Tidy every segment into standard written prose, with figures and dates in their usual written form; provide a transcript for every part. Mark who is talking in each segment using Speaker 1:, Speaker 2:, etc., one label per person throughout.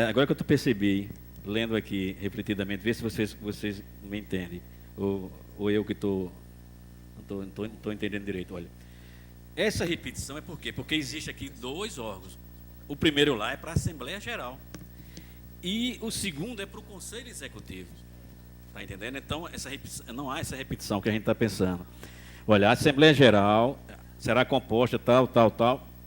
Speaker 1: Agora que eu percebi, lendo aqui repetidamente, vê se vocês me entendem, ou eu que não estou entendendo direito. Olha, essa repetição é por quê? Porque existe aqui dois órgãos. O primeiro lá é para a Assembleia Geral e o segundo é para o Conselho Executivo. Está entendendo? Então, não há essa repetição que a gente está pensando. Olha, a Assembleia Geral será composta tal,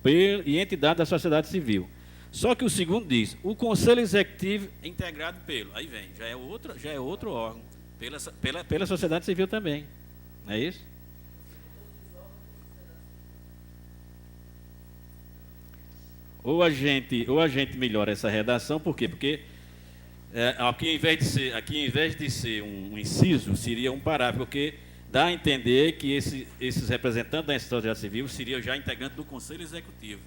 Speaker 1: e entidade da sociedade civil. Só que o segundo diz, o Conselho Executivo integrado pelo, aí vem, já é outro órgão, pela sociedade civil também, não é isso? Ou a gente melhora essa redação, por quê? Porque aqui, em vez de ser um inciso, seria um parágrafo, porque dá a entender que esses representantes da sociedade civil seriam já integrantes do Conselho Executivo.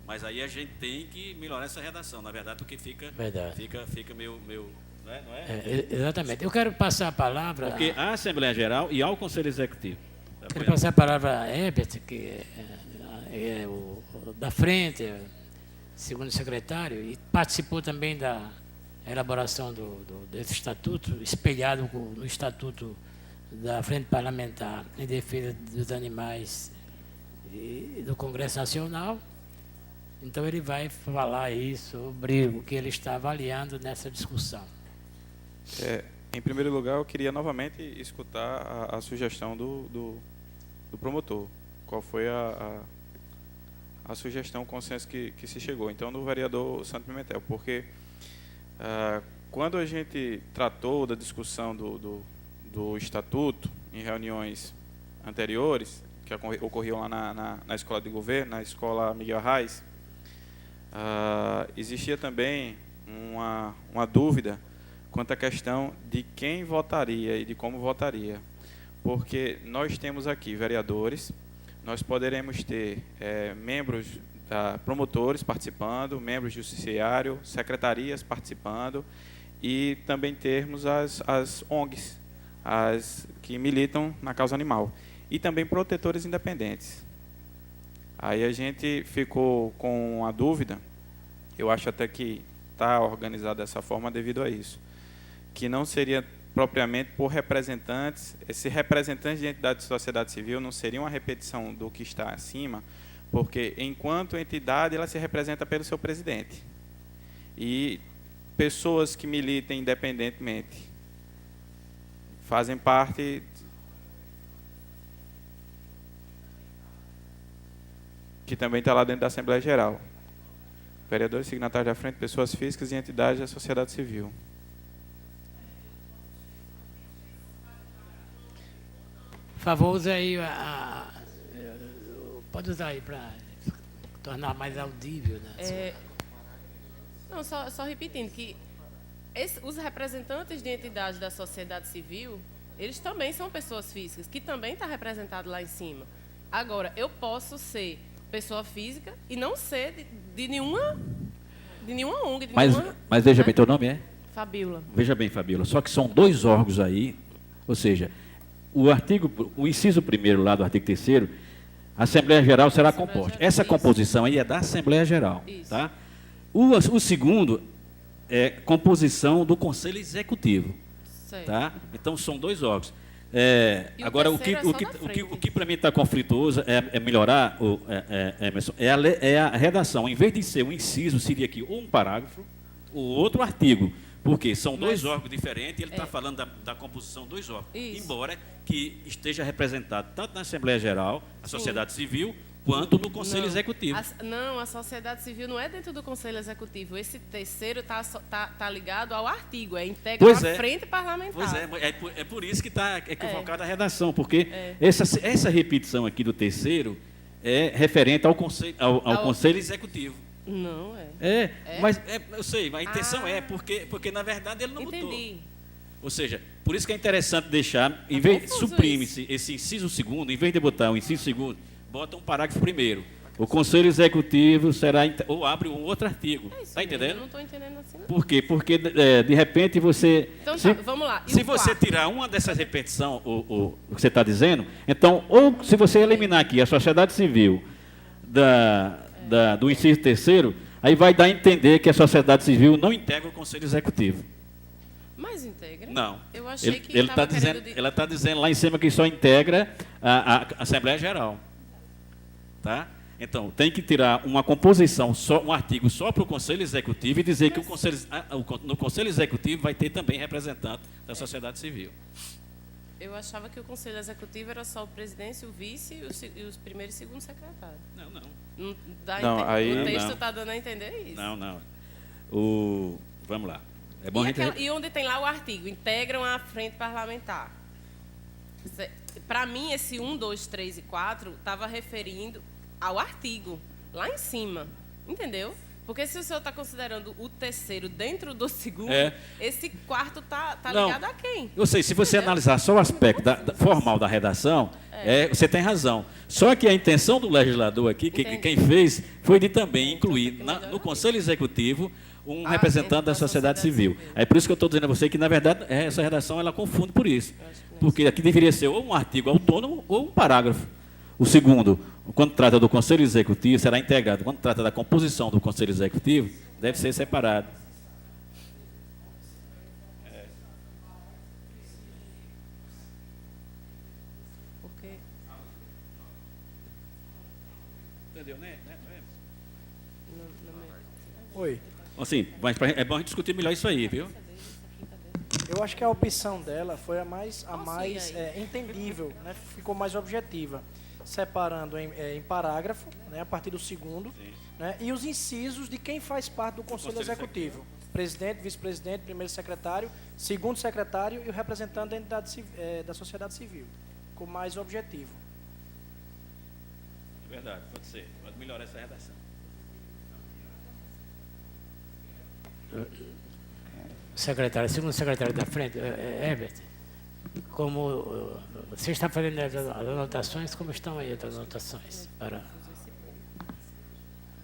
Speaker 1: Mas aí a gente tem que melhorar essa redação, na verdade, porque fica meio não é?
Speaker 2: Exatamente. Eu quero passar a palavra...
Speaker 1: Porque à Assembleia Geral e ao Conselho Executivo.
Speaker 2: Quero passar a palavra a Herbert, que é o da frente, segundo secretário, e participou também da elaboração desse estatuto, espelhado no estatuto da Frente Parlamentar em Defesa dos Animais e do Congresso Nacional. Então, ele vai falar aí sobre o que ele está avaliando nessa discussão.
Speaker 3: Em primeiro lugar, eu queria novamente escutar a sugestão do promotor. Qual foi a sugestão, o consenso que se chegou. Então, do vereador Santo Pimentel, porque quando a gente tratou da discussão do estatuto em reuniões anteriores, que ocorriam lá na Escola de Governo, na Escola Miguel Arraes, existia também uma dúvida quanto à questão de quem votaria e de como votaria, porque nós temos aqui vereadores, nós poderemos ter membros, promotores participando, membros do judiciário, secretarias participando, e também termos as ONGs, as que militam na causa animal, e também protetores independentes. Aí a gente ficou com a dúvida, eu acho até que está organizado dessa forma devido a isso, que não seria propriamente por representantes, esses representantes de entidade de sociedade civil não seriam uma repetição do que está acima, porque enquanto entidade ela se representa pelo seu presidente. E pessoas que militem independentemente fazem parte que também está lá dentro da Assembleia Geral. Vereadores signatários da frente, pessoas físicas e entidades da sociedade civil.
Speaker 2: Por favor, use aí pode usar aí para tornar mais audível, né?
Speaker 4: Não, só repetindo que os representantes de entidades da sociedade civil, eles também são pessoas físicas, que também estão representados lá em cima. Agora, eu posso ser pessoa física e não ser de nenhuma ONG.
Speaker 1: Mas veja bem, teu nome é?
Speaker 4: Fabíola.
Speaker 1: Veja bem, Fabíola, só que são dois órgãos aí, ou seja, o inciso 1º lá do artigo 3º, a Assembleia Geral será composta. Essa composição aí é da Assembleia Geral.
Speaker 4: Isso.
Speaker 1: Tá? O segundo é composição do Conselho Executivo.
Speaker 4: Certo.
Speaker 1: Tá? Então, são dois órgãos. Agora, o que para mim está conflituoso é melhorar, é a redação. Em vez de ser um inciso, seria aqui ou um parágrafo ou outro artigo. Porque são dois órgãos diferentes e ele está falando da composição de dois órgãos. Isso. Embora que esteja representado tanto na Assembleia Geral, a sociedade civil, quanto no Conselho Executivo.
Speaker 4: A sociedade civil não é dentro do Conselho Executivo. Esse terceiro está ligado ao artigo, é integrado à frente parlamentar.
Speaker 1: Pois é por isso que está equivocada a redação, porque essa repetição aqui do terceiro é referente ao Conselho Executivo.
Speaker 4: Não é.
Speaker 1: Mas eu sei, mas a intenção porque na verdade ele não mudou. Ou seja, por isso que é interessante deixar, em vez suprime-se esse inciso segundo, em vez de botar o inciso segundo, bota um parágrafo primeiro. O Conselho Executivo será ou abre um outro artigo. Está entendendo? Eu
Speaker 4: não estou entendendo assim. Não.
Speaker 1: Por quê? Porque de repente você.
Speaker 4: Então vamos lá.
Speaker 1: Se você tirar uma dessas repetições, o que você está dizendo, então, ou se você eliminar aqui a sociedade civil do inciso terceiro, Aí vai dar a entender que a sociedade civil não integra o Conselho Executivo.
Speaker 4: Mas integra?
Speaker 1: Não.
Speaker 4: Eu achei que
Speaker 1: Ele tá
Speaker 4: estava
Speaker 1: dizendo,
Speaker 4: querendo...
Speaker 1: ela está dizendo lá em cima que só integra a Assembleia Geral. Tá? Então, tem que tirar uma composição, um artigo só para o Conselho Executivo e dizer que no Conselho Executivo vai ter também representante da sociedade civil.
Speaker 4: Eu achava que o Conselho Executivo era só o presidente, o vice e os primeiro e segundo secretário.
Speaker 1: Não, não.
Speaker 4: O texto está dando a entender isso.
Speaker 1: Não. Vamos lá. É bom
Speaker 4: E onde tem lá o artigo, integram a frente parlamentar. Para mim, esse 1, 2, 3 e 4 estava referindo ao artigo, lá em cima. Entendeu? Porque se o senhor está considerando o terceiro dentro do segundo, esse quarto está ligado a quem?
Speaker 1: Eu sei, se você analisar só o aspecto formal da redação, você tem razão. Só que a intenção do legislador aqui, quem fez, foi de também incluir no Conselho Executivo um representante da sociedade civil. É por isso que eu estou dizendo a você que, na verdade, essa redação ela confunde por isso. Porque aqui deveria ser ou um artigo autônomo ou um parágrafo. O segundo, quando trata do Conselho Executivo, será integrado. Quando trata da composição do Conselho Executivo, deve ser separado.
Speaker 4: Porque...
Speaker 1: Entendeu, né?
Speaker 5: Oi.
Speaker 1: Assim, mas é bom a gente discutir melhor isso aí, viu?
Speaker 5: Eu acho que a opção dela foi a mais entendível, né? Ficou mais objetiva, separando em parágrafo, né? A partir do segundo, né? E os incisos de quem faz parte do Conselho Executivo: presidente, vice-presidente, primeiro secretário, segundo secretário e o representante da entidade da sociedade civil. Ficou mais objetivo.
Speaker 1: É verdade, pode ser. Pode melhorar essa redação.
Speaker 2: Secretário, segundo secretário da frente, Herbert, como você está fazendo as anotações, como estão aí as anotações?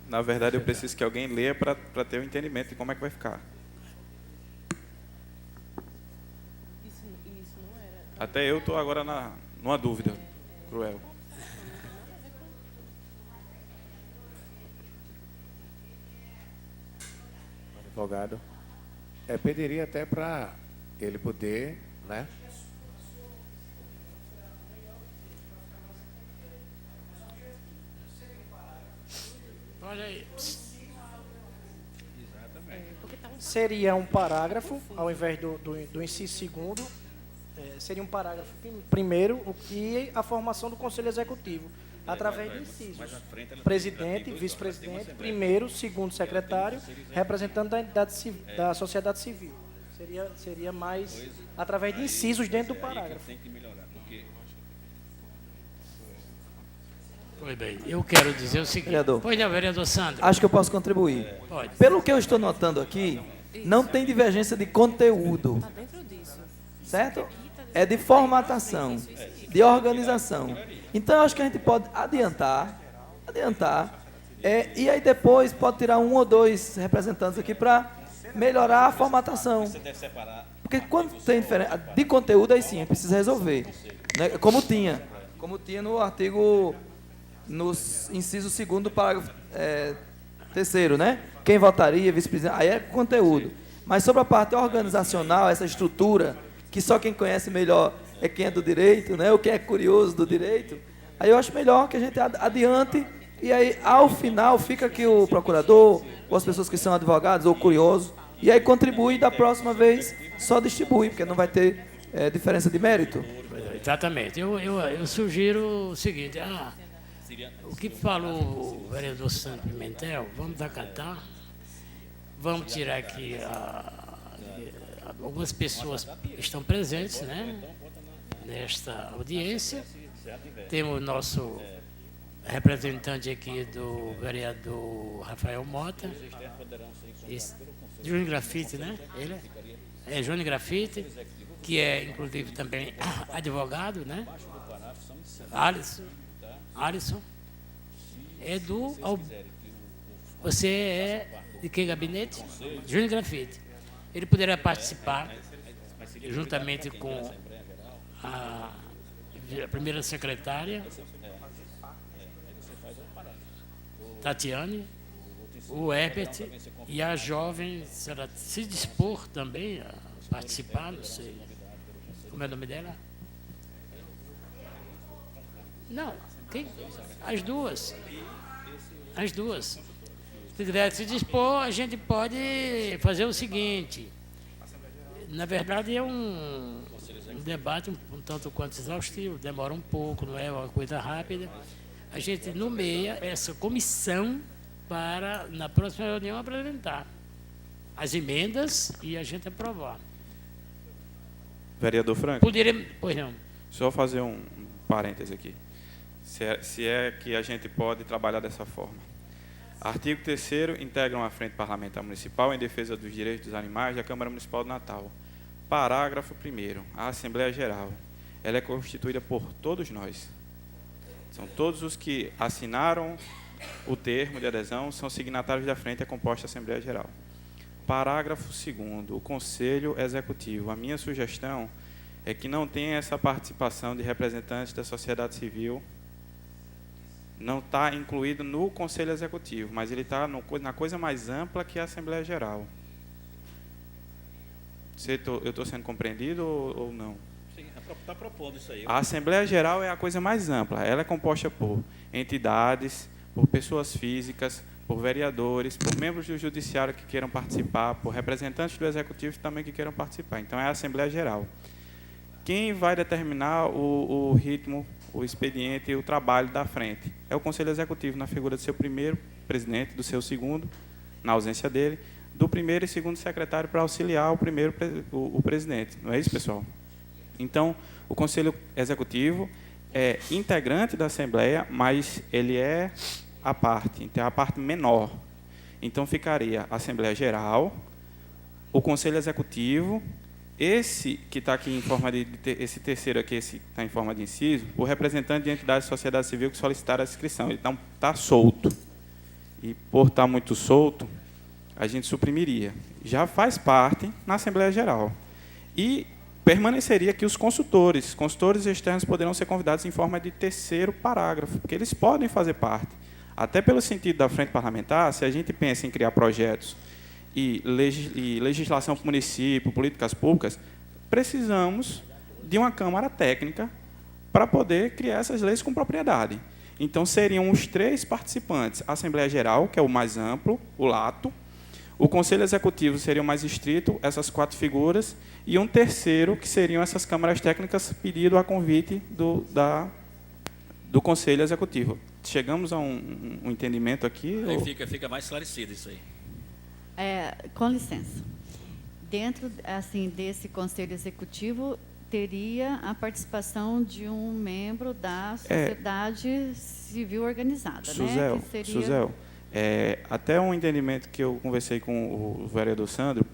Speaker 3: Na verdade, eu preciso que alguém leia para ter o entendimento de como é que vai ficar.
Speaker 4: Isso não era...
Speaker 3: Até eu estou agora numa dúvida cruel.
Speaker 6: Advogado, pediria até para ele poder, né?
Speaker 2: Olha aí.
Speaker 5: Seria um parágrafo, ao invés do inciso segundo, seria um parágrafo primeiro e a formação do Conselho Executivo, através de incisos. Presidente, vice-presidente, primeiro, segundo secretário, representante da sociedade civil. Seria mais através de incisos dentro do parágrafo.
Speaker 1: Tem que melhorar, porque...
Speaker 2: Pois bem, eu quero dizer o seguinte...
Speaker 7: Vereador.
Speaker 2: Pois não, vereador Sandro.
Speaker 7: Acho que eu posso contribuir.
Speaker 2: Pode.
Speaker 7: Pelo que eu estou notando aqui, não tem divergência de conteúdo,
Speaker 4: Está dentro disso.
Speaker 7: certo? É de formatação, de organização. Então, eu acho que a gente pode adiantar, e aí depois pode tirar um ou dois representantes aqui para melhorar a formatação. Porque quando tem diferença de conteúdo, aí sim, precisa resolver. Né? Como tinha no artigo, no inciso 2º do parágrafo 3º, né? Quem votaria, vice-presidente, aí é conteúdo. Mas sobre a parte organizacional, essa estrutura, que só quem conhece melhor é quem é do direito, né? Ou quem é curioso do direito, aí eu acho melhor que a gente adiante, e aí, ao final, fica aqui o procurador, ou as pessoas que são advogados ou curiosos, e aí contribui, da próxima vez, só distribui, porque não vai ter diferença de mérito.
Speaker 2: Exatamente. Eu sugiro o seguinte, o que falou o vereador Santo Pimentel, vamos acatar, vamos tirar aqui algumas pessoas que estão presentes, né, nesta audiência. Temos o nosso representante aqui do vereador Rafael Mota, Júnior Grafite, né? Ele é Júnior Grafite, que é inclusive também advogado, né? Alisson. Você é de que gabinete? Júnior Grafite. Ele poderá participar juntamente com a primeira secretária, Tatiane, o Herbert e a jovem, se ela se dispor também a participar, não sei. Como é o nome dela? Não, quem? As duas. As duas. Se quiser se dispor, a gente pode fazer o seguinte. Na verdade, é um debate um tanto quanto exaustivo, demora um pouco, não é uma coisa rápida. A gente nomeia essa comissão para, na próxima reunião, apresentar as emendas e a gente aprovar.
Speaker 3: Vereador Franco,
Speaker 2: Poderia, pois não.
Speaker 3: só fazer um parêntese aqui. Se é que a gente pode trabalhar dessa forma. Artigo 3º, integram a Frente Parlamentar Municipal em defesa dos direitos dos animais da Câmara Municipal de Natal. Parágrafo 1º, a Assembleia Geral. Ela é constituída por todos nós. São todos os que assinaram o termo de adesão, são signatários da frente, é composta a Assembleia Geral. Parágrafo 2º, o Conselho Executivo. A minha sugestão é que não tenha essa participação de representantes da sociedade civil. Não está incluído no Conselho Executivo, mas ele está na coisa mais ampla que é a Assembleia Geral. Eu estou sendo compreendido ou não?
Speaker 1: Sim, está propondo isso aí.
Speaker 3: A Assembleia Geral é a coisa mais ampla. Ela é composta por entidades, por pessoas físicas, por vereadores, por membros do Judiciário que queiram participar, por representantes do Executivo também que queiram participar. Então, é a Assembleia Geral. Quem vai determinar o ritmo, o expediente e o trabalho da frente? É o Conselho Executivo, na figura do seu primeiro presidente, do seu segundo, na ausência dele, do primeiro e segundo secretário para auxiliar o presidente. Não é isso, pessoal? Então, o Conselho Executivo é integrante da Assembleia, mas ele é a parte, então é a parte menor. Então, ficaria a Assembleia Geral, o Conselho Executivo, esse que está aqui em forma esse terceiro aqui, esse que está em forma de inciso, o representante de entidade de sociedade civil que solicitaram a inscrição. Ele está solto. E, por estar muito solto, a gente suprimiria. Já faz parte na Assembleia Geral. E permaneceria aqui os consultores. Consultores externos poderão ser convidados em forma de terceiro parágrafo, porque eles podem fazer parte. Até pelo sentido da frente parlamentar, se a gente pensa em criar projetos e legislação para o município, políticas públicas, precisamos de uma Câmara Técnica para poder criar essas leis com propriedade. Então, seriam os 3 participantes. A Assembleia Geral, que é o mais amplo, o lato. O Conselho Executivo seria o mais estrito, essas 4 figuras. E um terceiro, que seriam essas câmaras técnicas, pedido a convite do Conselho Executivo. Chegamos a um entendimento aqui?
Speaker 1: Aí fica mais esclarecido isso aí.
Speaker 8: Com licença. Dentro assim desse Conselho Executivo, teria a participação de um membro da sociedade civil organizada,
Speaker 3: Suzel,
Speaker 8: né? Que seria...
Speaker 3: Suzel, até um entendimento que eu conversei com o vereador Sandro,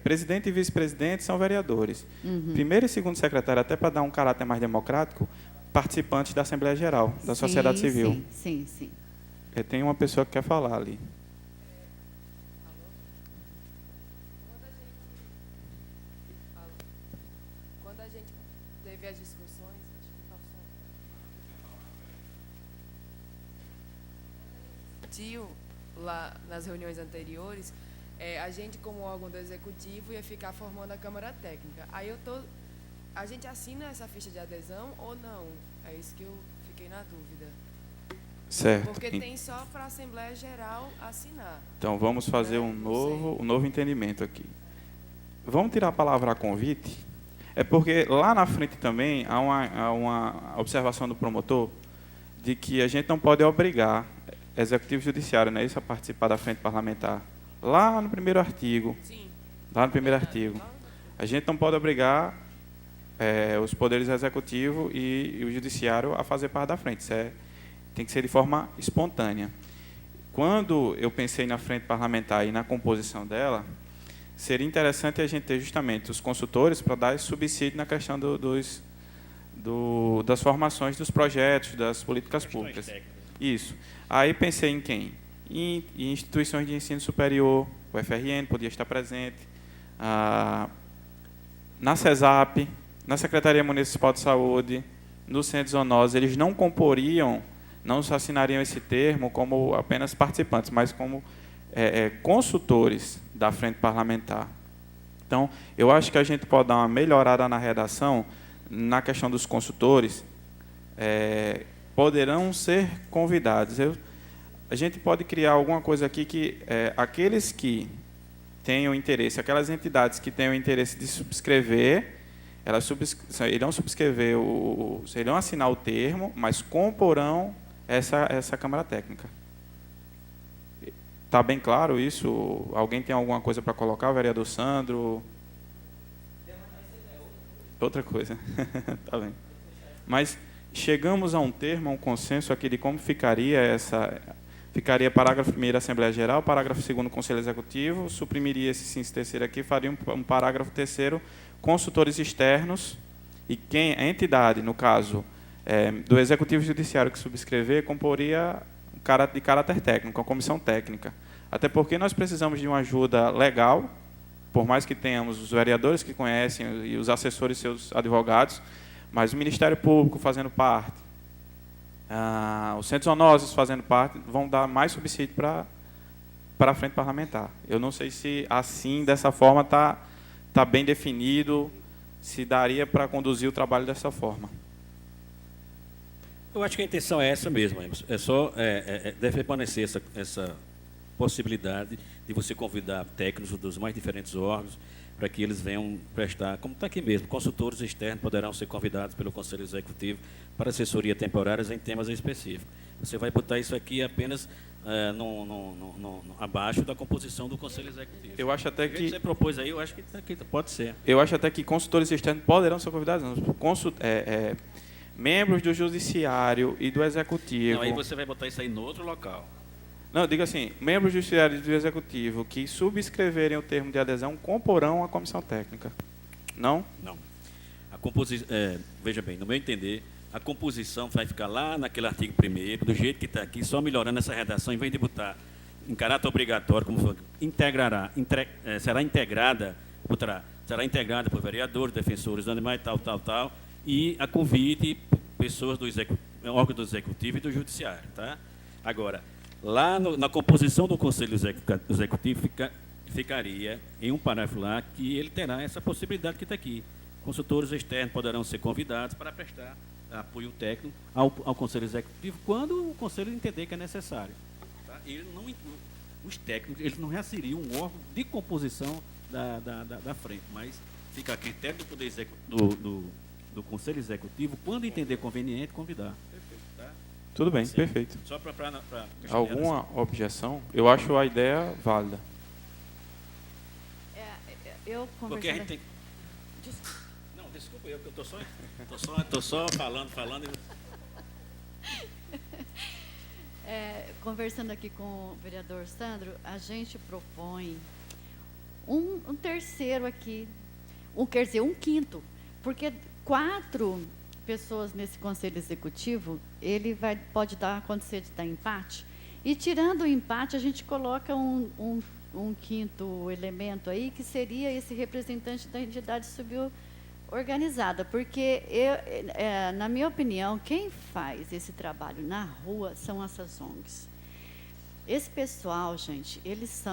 Speaker 3: presidente e vice-presidente são vereadores. Primeiro e segundo secretário, até para dar um caráter mais democrático, participantes da Assembleia Geral, da sociedade civil.
Speaker 8: Sim.
Speaker 3: Tem uma pessoa que quer falar ali.
Speaker 4: Quando a gente teve as discussões, acho que lá nas reuniões anteriores, a gente, como órgão do Executivo, ia ficar formando a Câmara Técnica. Aí a gente assina essa ficha de adesão ou não? É isso que eu fiquei na dúvida.
Speaker 3: Certo.
Speaker 4: Porque tem só para a Assembleia Geral assinar.
Speaker 3: Então, vamos fazer um novo entendimento aqui. Vamos tirar a palavra a convite? É porque lá na frente também há uma observação do promotor de que a gente não pode obrigar Executivo e Judiciário, não é isso, a participar da frente parlamentar. Lá no primeiro artigo.
Speaker 4: Sim.
Speaker 3: Lá no primeiro artigo. A gente não pode obrigar os poderes executivo e o judiciário a fazer parte da frente. Isso tem que ser de forma espontânea. Quando eu pensei na frente parlamentar e na composição dela, seria interessante a gente ter justamente os consultores para dar esse subsídio na questão das formações dos projetos, das políticas públicas. Isso. Aí pensei em quem? Em instituições de ensino superior, o FRN podia estar presente, na CESAP, na Secretaria Municipal de Saúde, no Centro de Zoonose. Eles não comporiam não assinariam esse termo como apenas participantes, mas como consultores da frente parlamentar. Então, eu acho que a gente pode dar uma melhorada na redação na questão dos consultores. Poderão ser convidados. A gente pode criar alguma coisa aqui que aqueles que tenham interesse, aquelas entidades que tenham interesse de subscrever, elas irão subscrever, irão assinar o termo, mas comporão essa Câmara Técnica. Está bem claro isso? Alguém tem alguma coisa para colocar, o vereador Sandro? Outra coisa. Está bem. Mas chegamos a um termo, a um consenso aqui de como ficaria Ficaria parágrafo 1º Assembleia Geral, parágrafo 2º Conselho Executivo, suprimiria esse inciso terceiro aqui, faria um parágrafo 3º consultores externos, e a entidade, no caso do Executivo Judiciário que subscrever, comporia de caráter técnico, a comissão técnica. Até porque nós precisamos de uma ajuda legal, por mais que tenhamos os vereadores que conhecem e os assessores e seus advogados, mas o Ministério Público fazendo parte, os centros zoonoses fazendo parte, vão dar mais subsídio para a frente parlamentar. Eu não sei se assim, dessa forma, está bem definido, se daria para conduzir o trabalho dessa forma.
Speaker 1: Eu acho que a intenção é essa mesmo, Emerson. Deve permanecer essa possibilidade de você convidar técnicos dos mais diferentes órgãos para que eles venham prestar, como está aqui mesmo, consultores externos poderão ser convidados pelo Conselho Executivo para assessoria temporárias em temas específicos. Você vai botar isso aqui apenas abaixo da composição do Conselho Executivo.
Speaker 3: Eu acho até que
Speaker 1: você propôs aí, eu acho que pode ser.
Speaker 3: Eu acho até que consultores externos poderão ser convidados, membros do Judiciário e do Executivo.
Speaker 1: Não, aí você vai botar isso aí no outro local.
Speaker 3: Não, diga assim, membros do Judiciário e do Executivo que subscreverem o termo de adesão comporão a comissão técnica. Não?
Speaker 1: Não. Veja bem, no meu entender, a composição vai ficar lá naquele artigo 1º, do jeito que está aqui, só melhorando essa redação, em vez de botar em caráter obrigatório, como foi, será integrada por vereadores, defensores dos animais, tal, e a convite pessoas do órgão do Executivo e do Judiciário. Tá? Agora, lá na composição do Conselho Executivo ficaria em um parágrafo lá que ele terá essa possibilidade que está aqui. Consultores externos poderão ser convidados para prestar apoio técnico ao Conselho Executivo quando o Conselho entender que é necessário. Tá? Os técnicos eles não seriam um órgão de composição da frente, mas fica a critério do Poder do Conselho Executivo, quando entender conveniente, convidar. Tá?
Speaker 3: Tudo bem,
Speaker 1: Sim.
Speaker 3: Perfeito.
Speaker 1: Só para
Speaker 3: Alguma objeção? Eu acho a ideia válida.
Speaker 8: Eu
Speaker 1: porque a gente tem... Não, desculpa eu, que eu estou só falando.
Speaker 8: Conversando aqui com o vereador Sandro, a gente propõe um terceiro aqui, um quinto, porque 4 pessoas nesse conselho executivo, ele pode acontecer de dar empate, e tirando o empate, a gente coloca um quinto elemento aí, que seria esse representante da entidade suborganizada, porque, na minha opinião, quem faz esse trabalho na rua são essas ONGs. Esse pessoal, gente, eles,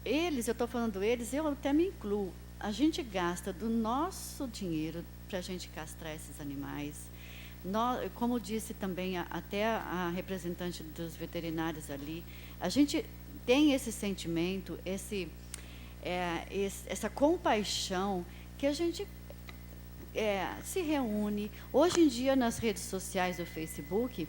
Speaker 8: eu estou falando eles, eu até me incluo, a gente gasta do nosso dinheiro para a gente castrar esses animais. Como disse também até a representante dos veterinários ali, a gente tem esse sentimento, essa compaixão, que a gente se reúne. Hoje em dia, nas redes sociais do Facebook,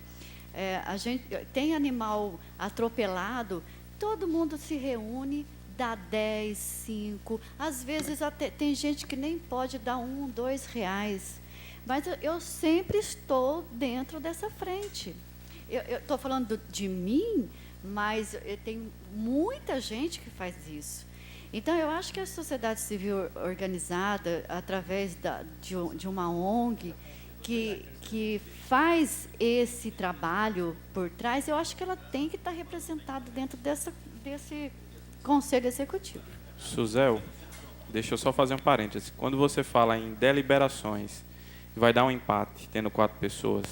Speaker 8: a gente tem animal atropelado, todo mundo se reúne, dá 10, 5, às vezes até tem gente que nem pode dar R$1, R$2, mas eu sempre estou dentro dessa frente. Eu estou falando de mim, mas tem muita gente que faz isso. Então, eu acho que a sociedade civil organizada, através de uma ONG, que faz esse trabalho por trás, eu acho que ela tem que estar representada dentro desse Conselho Executivo.
Speaker 3: Suzel, deixa eu só fazer um parêntese. Quando você fala em deliberações, vai dar um empate, tendo 4 pessoas,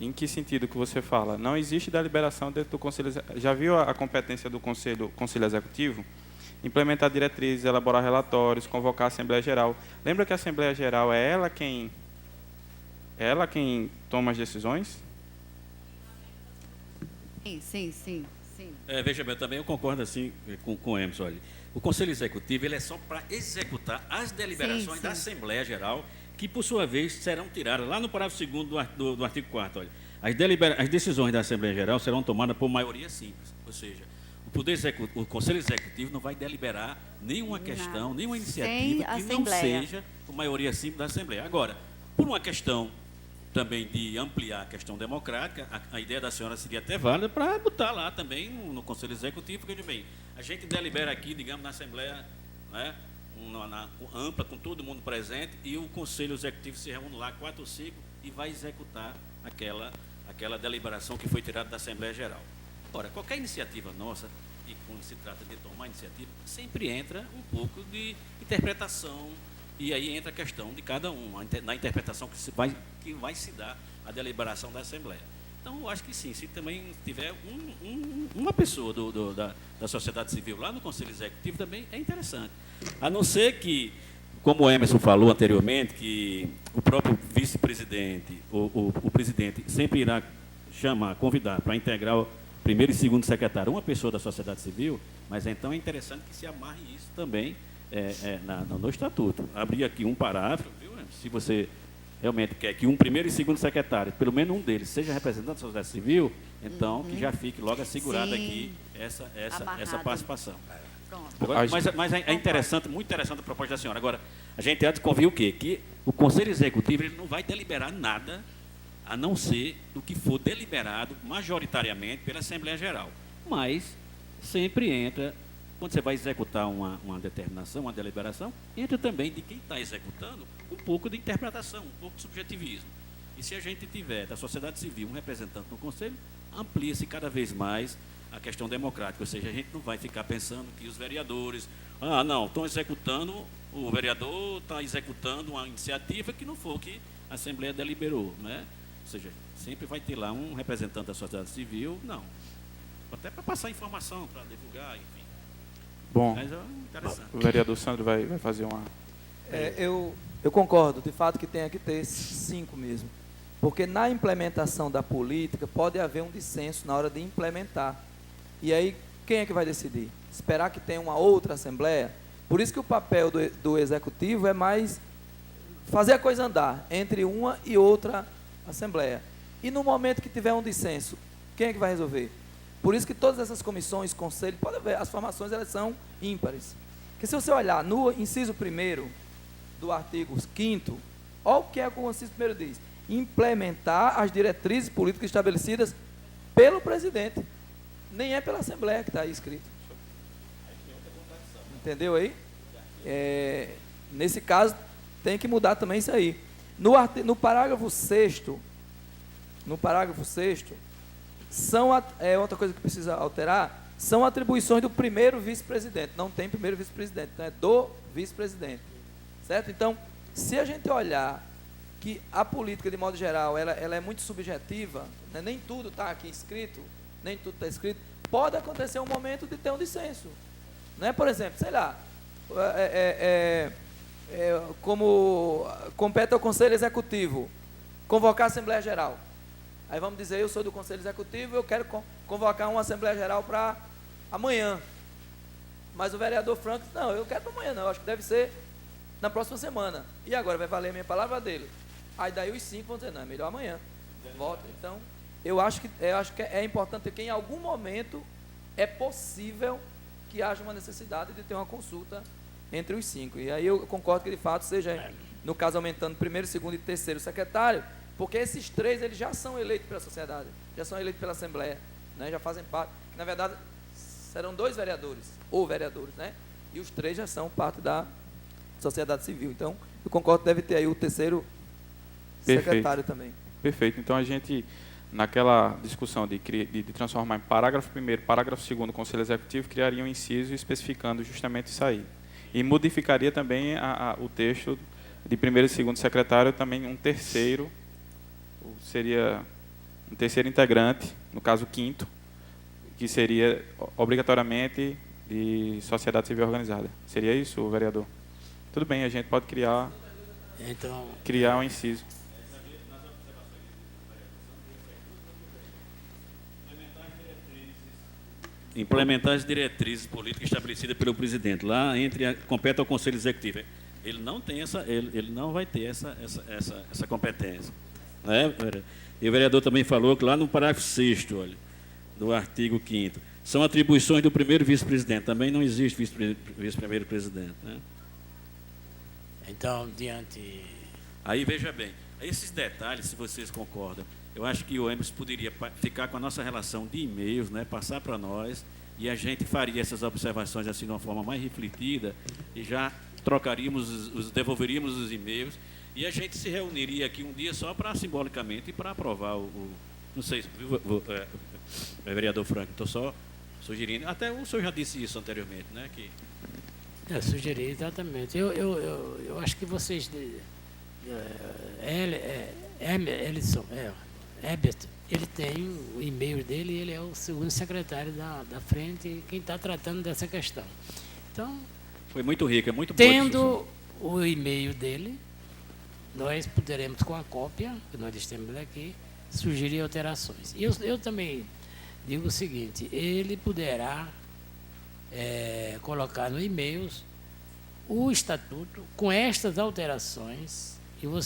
Speaker 3: Em que sentido que você fala? Não existe deliberação dentro do Conselho Executivo. Já viu a competência do Conselho Executivo? Implementar diretrizes, elaborar relatórios, convocar a Assembleia Geral. Lembra que a Assembleia Geral é ela quem toma as decisões?
Speaker 8: Sim.
Speaker 1: Veja bem, também eu concordo assim com o Emerson. Olha, o Conselho Executivo ele é só para executar as deliberações da Assembleia Geral, que, por sua vez, serão tiradas lá no parágrafo 2º do artigo 4º. Olha, as decisões da Assembleia Geral serão tomadas por maioria simples, ou seja, o Conselho Executivo não vai deliberar nenhuma questão, nenhuma iniciativa que não seja por maioria simples da Assembleia. Agora, por uma questão também de ampliar a questão democrática, a ideia da senhora seria até válida para botar lá também no Conselho Executivo, porque, bem, a gente delibera aqui, digamos, na Assembleia, né, ampla, com todo mundo presente, e o Conselho Executivo se reúne lá, 4 ou 5, e vai executar aquela deliberação que foi tirada da Assembleia Geral. Ora, qualquer iniciativa nossa, e quando se trata de tomar iniciativa, sempre entra um pouco de interpretação, e aí entra a questão de cada um, na interpretação que vai se dar a deliberação da Assembleia. Então, eu acho que sim, se também tiver uma pessoa da sociedade civil lá no Conselho Executivo, também é interessante. A não ser que, como o Emerson falou anteriormente, que o próprio vice-presidente, o presidente, sempre irá convidar para integrar o primeiro e segundo secretário uma pessoa da sociedade civil, mas então é interessante que se amarre isso também no estatuto. Abrir aqui um parágrafo, viu? Se você realmente quer que um primeiro e segundo secretário, pelo menos um deles, seja representante da sociedade civil, então que já fique logo assegurada aqui essa participação. Agora, mas é interessante, muito interessante a proposta da senhora. Agora, a gente há de convir o quê? Que o Conselho Executivo ele não vai deliberar nada a não ser do que for deliberado majoritariamente pela Assembleia Geral. Mas sempre entra, quando você vai executar uma determinação, uma deliberação, entra também de quem está executando um pouco de interpretação, um pouco de subjetivismo. E se a gente tiver da sociedade civil um representante no Conselho, amplia-se cada vez mais a questão democrática, ou seja, a gente não vai ficar pensando que os vereadores, estão executando, o vereador está executando uma iniciativa que não foi o que a Assembleia deliberou, né? Ou seja, sempre vai ter lá um representante da sociedade civil, até para passar informação, para divulgar, enfim.
Speaker 3: Bom,
Speaker 1: mas é interessante.
Speaker 3: O vereador Sandro vai fazer uma...
Speaker 7: Eu concordo, de fato, que tem que ter 5 mesmo. Porque na implementação da política pode haver um dissenso na hora de implementar. E aí, quem é que vai decidir? Esperar que tenha uma outra Assembleia? Por isso que o papel do Executivo é mais fazer a coisa andar entre uma e outra Assembleia. E no momento que tiver um dissenso, quem é que vai resolver? Por isso que todas essas comissões, conselhos, pode ver, as formações elas são ímpares. Porque se você olhar no inciso 1º do artigo 5º, olha o que é que o inciso 1º diz. Implementar as diretrizes políticas estabelecidas pelo presidente. Nem é pela Assembleia que está aí escrito. Entendeu aí? Nesse caso, tem que mudar também isso aí. No parágrafo 6º, outra coisa que precisa alterar, são atribuições do primeiro vice-presidente. Não tem primeiro vice-presidente, então é do vice-presidente. Certo? Então, se a gente olhar que a política, de modo geral, ela é muito subjetiva, né? Nem tudo está aqui escrito, nem tudo está escrito, pode acontecer um momento de ter um dissenso. Né? Por exemplo, sei lá, como compete ao Conselho Executivo, convocar a Assembleia Geral. Aí vamos dizer, eu sou do Conselho Executivo, eu quero convocar uma Assembleia Geral para amanhã. Mas o vereador Franco disse, não, eu quero para amanhã não, eu acho que deve ser na próxima semana. E agora vai valer a minha palavra dele. Aí daí os 5 vão dizer, não, é melhor amanhã. Volta. Então, eu acho que é importante que em algum momento é possível que haja uma necessidade de ter uma consulta entre os 5. E aí eu concordo que de fato seja, no caso, aumentando primeiro, segundo e terceiro secretário, porque esses 3 eles já são eleitos pela sociedade, já são eleitos pela Assembleia, né? Já fazem parte. Na verdade, serão 2 vereadores, ou vereadores, né? E os 3 já são parte da sociedade civil. Então, eu concordo que deve ter aí o terceiro secretário também.
Speaker 3: Perfeito. Então, a gente, naquela discussão de transformar em parágrafo 1º, parágrafo 2º, o Conselho Executivo criaria um inciso especificando justamente isso aí. E modificaria também o texto de primeiro e segundo secretário, também um terceiro, seria um terceiro integrante, no caso quinto, que seria obrigatoriamente de sociedade civil organizada. Seria isso, vereador? Tudo bem, a gente pode criar um inciso.
Speaker 1: Implementar as diretrizes políticas estabelecidas pelo presidente. Lá compete ao Conselho Executivo. Ele não tem ele não vai ter essa competência. Né? E o vereador também falou que lá no parágrafo 6º, olha, do artigo 5º, são atribuições do primeiro vice-presidente. Também não existe vice-primeiro presidente. Né?
Speaker 2: Então, diante...
Speaker 1: Aí, veja bem, esses detalhes, se vocês concordam, eu acho que o Emerson poderia ficar com a nossa relação de e-mails, né, passar para nós, e a gente faria essas observações assim de uma forma mais refletida, e já devolveríamos os e-mails, e a gente se reuniria aqui um dia só para, simbolicamente, para aprovar não sei, vereador Franco, estou só sugerindo, até o senhor já disse isso anteriormente, né, que...
Speaker 2: sugeri exatamente. Eu acho que vocês... Herbert, ele tem o e-mail dele, ele é o segundo secretário da frente, quem está tratando dessa questão. Então,
Speaker 1: foi muito rico, é muito boa.
Speaker 2: Tendo o e-mail dele, nós poderemos, com a cópia que nós temos aqui, sugerir alterações. E eu também digo o seguinte, ele poderá colocar no e-mail o estatuto com estas alterações.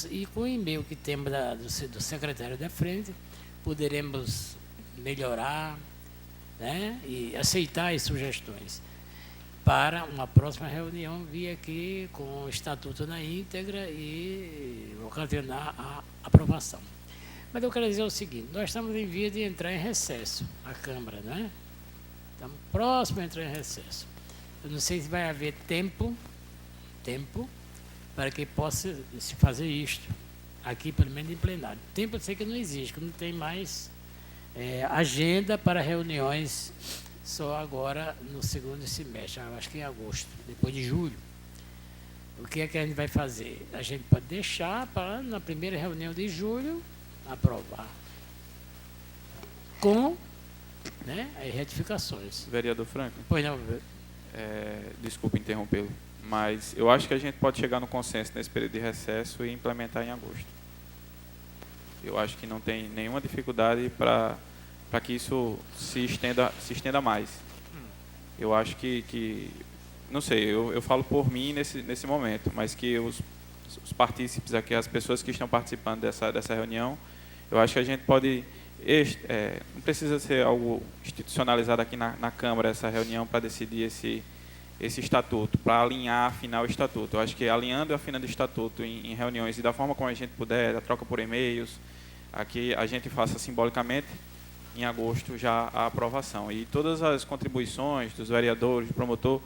Speaker 2: E com o e-mail que temos do secretário da frente, poderemos melhorar, né, e aceitar as sugestões para uma próxima reunião, vir aqui com o estatuto na íntegra e ocasionar a aprovação. Mas eu quero dizer o seguinte, nós estamos em via de entrar em recesso, a Câmara, né? Estamos próximos a entrar em recesso. Eu não sei se vai haver tempo para que possa se fazer isto, aqui pelo menos em plenário. Tempo eu sei que não existe, que não tem mais agenda para reuniões só agora no segundo semestre, acho que em agosto, depois de julho. O que é que a gente vai fazer? A gente pode deixar para, na primeira reunião de julho, aprovar. Com, né, as retificações.
Speaker 3: Vereador Franco?
Speaker 2: Pois não.
Speaker 3: Desculpe interrompê-lo. Mas eu acho que a gente pode chegar no consenso nesse período de recesso e implementar em agosto. Eu acho que não tem nenhuma dificuldade para que isso se estenda mais. Eu acho que não sei, eu falo por mim nesse momento, mas que os partícipes aqui, as pessoas que estão participando dessa reunião, eu acho que a gente pode... não precisa ser algo institucionalizado aqui na Câmara, essa reunião, para decidir esse estatuto, para alinhar, afinar o estatuto. Eu acho que alinhando e afinando o estatuto em reuniões e da forma como a gente puder, a troca por e-mails, aqui a gente faça simbolicamente, em agosto, já a aprovação. E todas as contribuições dos vereadores, do promotor,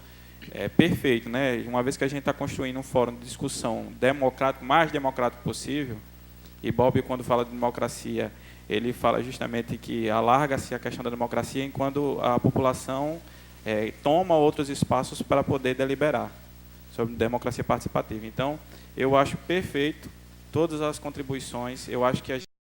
Speaker 3: perfeito, né? Uma vez que a gente está construindo um fórum de discussão democrático, mais democrático possível, e Bob, quando fala de democracia, ele fala justamente que alarga-se a questão da democracia enquanto a população toma outros espaços para poder deliberar sobre democracia participativa. Então, eu acho perfeito todas as contribuições, eu acho que a gente